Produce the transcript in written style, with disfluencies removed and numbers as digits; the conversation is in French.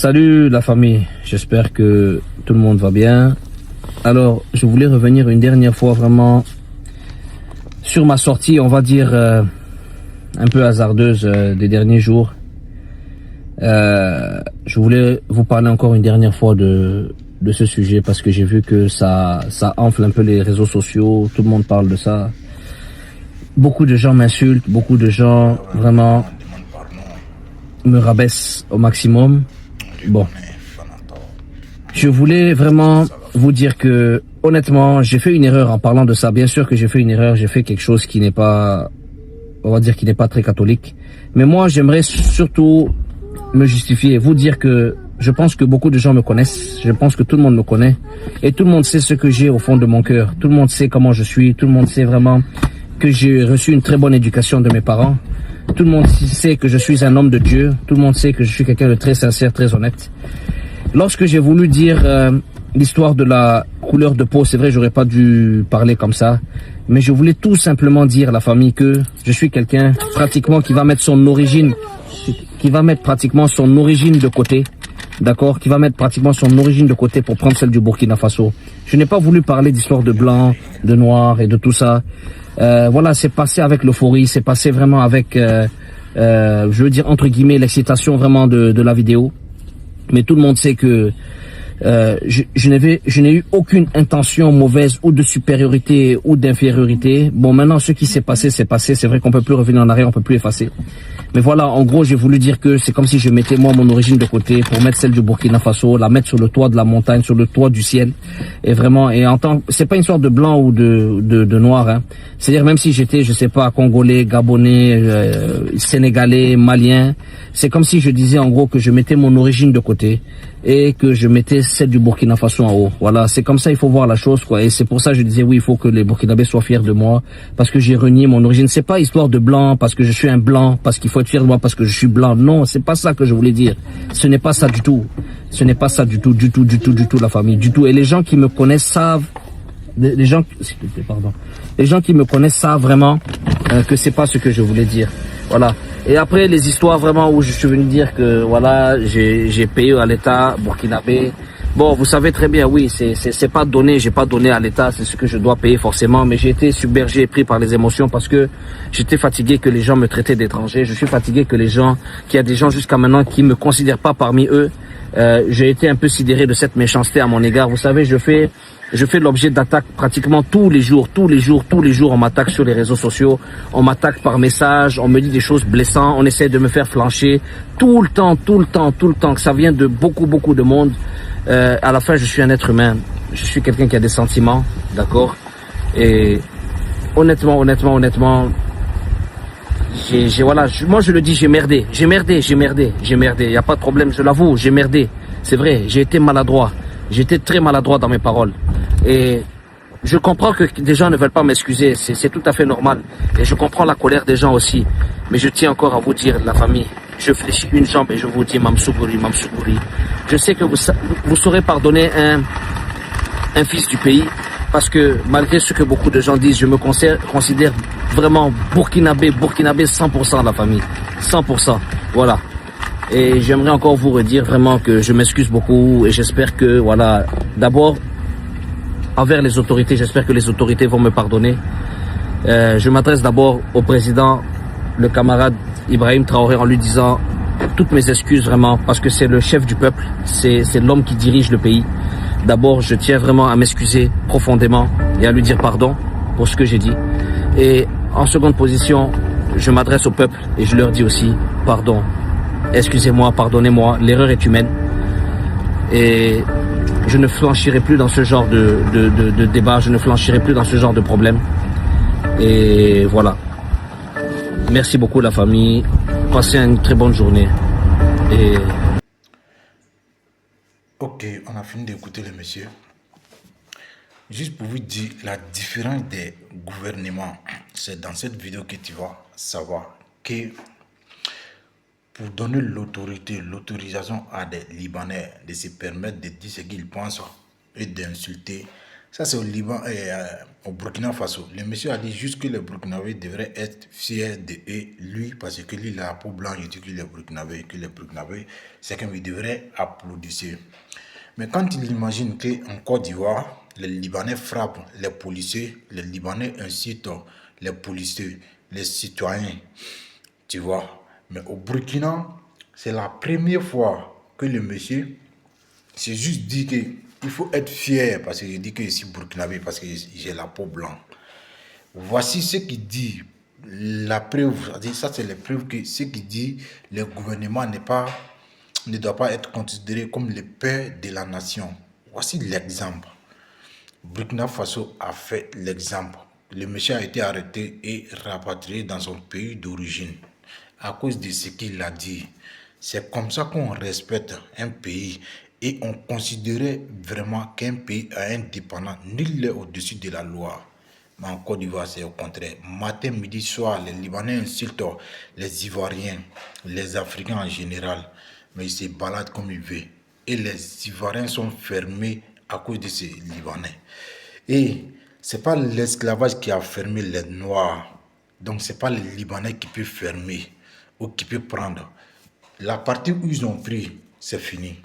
Salut la famille, j'espère que tout le monde va bien. Alors, je voulais revenir une dernière fois vraiment sur ma sortie, on va dire un peu hasardeuse des derniers jours. Je voulais vous parler encore une dernière fois de ce sujet parce que j'ai vu que ça enfle un peu les réseaux sociaux, tout le monde parle de ça. Beaucoup de gens m'insultent, beaucoup de gens vraiment me rabaissent au maximum. Bon, je voulais vraiment vous dire que honnêtement, j'ai fait une erreur en parlant de ça. Bien sûr que j'ai fait une erreur, j'ai fait quelque chose qui n'est pas, on va dire, qui n'est pas très catholique. Mais moi, j'aimerais surtout me justifier, vous dire que je pense que beaucoup de gens me connaissent. Je pense que tout le monde me connaît. Et tout le monde sait ce que j'ai au fond de mon cœur. Tout le monde sait comment je suis. Tout le monde sait vraiment que j'ai reçu une très bonne éducation de mes parents. Tout le monde sait que je suis un homme de Dieu. Tout le monde sait que je suis quelqu'un de très sincère, très honnête. Lorsque j'ai voulu dire l'histoire de la couleur de peau, c'est vrai, j'aurais pas dû parler comme ça. Mais je voulais tout simplement dire à la famille que je suis quelqu'un pratiquement qui va mettre son origine, de côté. D'accord, qui va mettre pratiquement son origine de côté pour prendre celle du Burkina Faso. Je n'ai pas voulu parler d'histoire de blanc, de noir et de tout ça. Voilà, c'est passé avec l'euphorie, c'est passé vraiment avec, je veux dire entre guillemets, l'excitation vraiment de la vidéo. Mais tout le monde sait que je n'ai eu aucune intention mauvaise ou de supériorité ou d'infériorité. Bon, maintenant, ce qui s'est passé, c'est passé. C'est vrai qu'on peut plus revenir en arrière, on peut plus effacer. Mais voilà, en gros, j'ai voulu dire que c'est comme si je mettais moi mon origine de côté pour mettre celle du Burkina Faso, la mettre sur le toit de la montagne, sur le toit du ciel. Et vraiment, et en tant, c'est pas une sorte de blanc ou de noir, hein. C'est-à-dire même si j'étais, je sais pas, congolais, gabonais, sénégalais, malien, c'est comme si je disais en gros que je mettais mon origine de côté et que je mettais celle du Burkina Faso en haut. Voilà, c'est comme ça il faut voir la chose, quoi. Et c'est pour ça que je disais oui, il faut que les Burkinabés soient fiers de moi parce que j'ai renié mon origine. C'est pas histoire de blanc parce que je suis un blanc, parce qu'il faut être fier de moi parce que je suis blanc. Non, c'est pas ça que je voulais dire. Ce n'est pas ça du tout. Ce n'est pas ça du tout, du tout, la famille, du tout. Et les gens qui me connaissent savent, les gens, s'il te plaît, pardon. Les gens qui me connaissent savent vraiment que c'est pas ce que je voulais dire. Voilà. Et après les histoires vraiment où je suis venu dire que voilà, j'ai payé à l'État burkinabé. Bon, vous savez très bien, oui, c'est pas donné, j'ai pas donné à l'État, c'est ce que je dois payer forcément, mais j'ai été submergé et pris par les émotions parce que j'étais fatigué que les gens me traitaient d'étranger, je suis fatigué que qu'il y a des gens jusqu'à maintenant qui me considèrent pas parmi eux. J'ai été un peu sidéré de cette méchanceté à mon égard. Vous savez, je fais l'objet d'attaques pratiquement tous les jours, on m'attaque sur les réseaux sociaux, on m'attaque par message, on me dit des choses blessantes, on essaie de me faire flancher, tout le temps, que ça vient de beaucoup de monde. À la fin, je suis un être humain, je suis quelqu'un qui a des sentiments, d'accord? Et honnêtement, voilà, moi je le dis, j'ai merdé, y a pas de problème, je l'avoue, j'ai merdé, c'est vrai, j'ai été maladroit. J'étais très maladroit dans mes paroles. Et je comprends que des gens ne veulent pas m'excuser. C'est tout à fait normal. Et je comprends la colère des gens aussi. Mais je tiens encore à vous dire, la famille, je fléchis une jambe et je vous dis, Mamsougouri. Je sais que vous saurez pardonner un fils du pays. Parce que malgré ce que beaucoup de gens disent, je me considère vraiment burkinabé 100% la famille. 100%. Voilà. Et j'aimerais encore vous redire vraiment que je m'excuse beaucoup et j'espère que, voilà, d'abord, envers les autorités, j'espère que les autorités vont me pardonner. Je m'adresse d'abord au président, le camarade Ibrahim Traoré, en lui disant toutes mes excuses vraiment, parce que c'est le chef du peuple, c'est l'homme qui dirige le pays. D'abord, je tiens vraiment à m'excuser profondément et à lui dire pardon pour ce que j'ai dit. Et en seconde position, je m'adresse au peuple et je leur dis aussi pardon. Excusez-moi, pardonnez-moi, l'erreur est humaine. Et je ne flanchirai plus dans ce genre de débat, je ne flanchirai plus dans ce genre de problème. Et voilà. Merci beaucoup la famille. Passez une très bonne journée. Et... Ok, on a fini d'écouter le monsieur. Juste pour vous dire la différence des gouvernements, c'est dans cette vidéo que tu vas savoir que pour donner l'autorisation à des Libanais de se permettre de dire ce qu'ils pensent et d'insulter Ça, c'est au Liban et au Burkina Faso. Le monsieur a dit juste que les Burkinabés devraient être fiers de lui parce que lui, il a la peau blanche, il dit qu'il est Burkinabé, que les Burkinabés, c'est qu'il devrait applaudir. Mais quand il imagine qu'en Côte d'Ivoire, les Libanais frappent les policiers, les Libanais incitent les policiers, les citoyens, tu vois. Mais au Burkina, c'est la première fois que le monsieur s'est juste dit qu'il faut être fier parce qu'il dit que je suis burkinabé parce que j'ai la peau blanche. Voici ce qu'il dit. La preuve, ça c'est la preuve que ce qu'il dit, le gouvernement ne doit pas être considéré comme le père de la nation. Voici l'exemple. Burkina Faso a fait l'exemple. Le monsieur a été arrêté et rapatrié dans son pays d'origine à cause de ce qu'il a dit. C'est comme ça qu'on respecte un pays et on considérait vraiment qu'un pays indépendant, nul n'est au-dessus de la loi. Mais en Côte d'Ivoire, c'est au contraire. Matin, midi, soir, les Libanais insultent les Ivoiriens, les Africains en général. Mais ils se baladent comme ils veulent. Et les Ivoiriens sont fermés à cause de ces Libanais. Et ce n'est pas l'esclavage qui a fermé les Noirs. Donc, ce n'est pas les Libanais qui peuvent fermer ou qui peuvent prendre. La partie où ils ont pris, c'est fini.